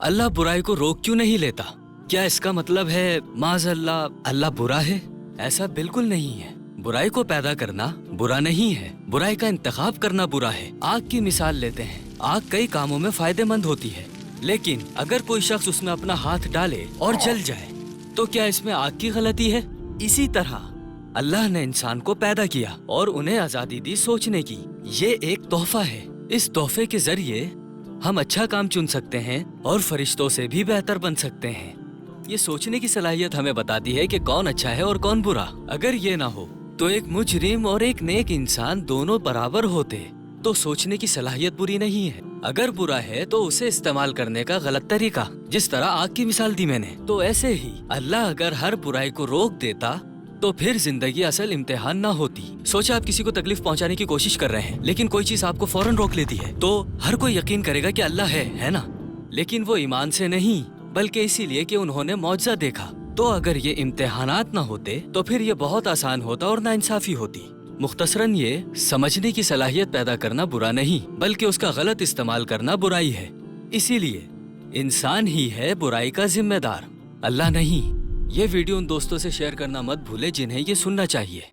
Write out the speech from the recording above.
अल्लाह बुराई को रोक क्यों नहीं लेता? क्या इसका मतलब है माज़अल्लाह अल्लाह बुरा है? ऐसा बिल्कुल नहीं है। बुराई को पैदा करना बुरा नहीं है, बुराई का इंतखाब करना बुरा है। आग की मिसाल लेते हैं। आग कई कामों में फायदेमंद होती है, लेकिन अगर कोई शख्स उसमें अपना हाथ डाले और जल जाए तो क्या इसमें आग की गलती है? इसी तरह अल्लाह ने इंसान को पैदा किया और उन्हें आजादी दी सोचने की। ये एक तोहफा है। इस तोहफे के जरिए हम अच्छा काम चुन सकते हैं और फरिश्तों से भी बेहतर बन सकते हैं। ये सोचने की सलाहियत हमें बताती है कि कौन अच्छा है और कौन बुरा। अगर ये ना हो तो एक मुजरिम और एक नेक इंसान दोनों बराबर होते। तो सोचने की सलाहियत बुरी नहीं है। अगर बुरा है तो उसे इस्तेमाल करने का गलत तरीका, जिस तरह आग की मिसाल दी मैंने। तो ऐसे ही अल्लाह अगर हर बुराई को रोक देता तो फिर जिंदगी असल इम्तिहान ना होती। सोचा आप किसी को तकलीफ पहुंचाने की कोशिश कर रहे हैं, लेकिन कोई चीज आपको फौरन रोक लेती है, तो हर कोई यकीन करेगा कि अल्लाह है ना? लेकिन वो ईमान से नहीं, बल्कि इसीलिए कि उन्होंने मौजज़ा देखा। तो अगर ये इम्तिहानात ना होते तो फिर ये बहुत आसान होता और नाइंसाफी होती। मुख्तसरन ये समझने की सलाहियत पैदा करना बुरा नहीं, बल्कि उसका गलत इस्तेमाल करना बुराई है। इसीलिए इंसान ही है बुराई का जिम्मेदार, अल्लाह नहीं। ये वीडियो उन दोस्तों से शेयर करना मत भूले जिन्हें ये सुनना चाहिए।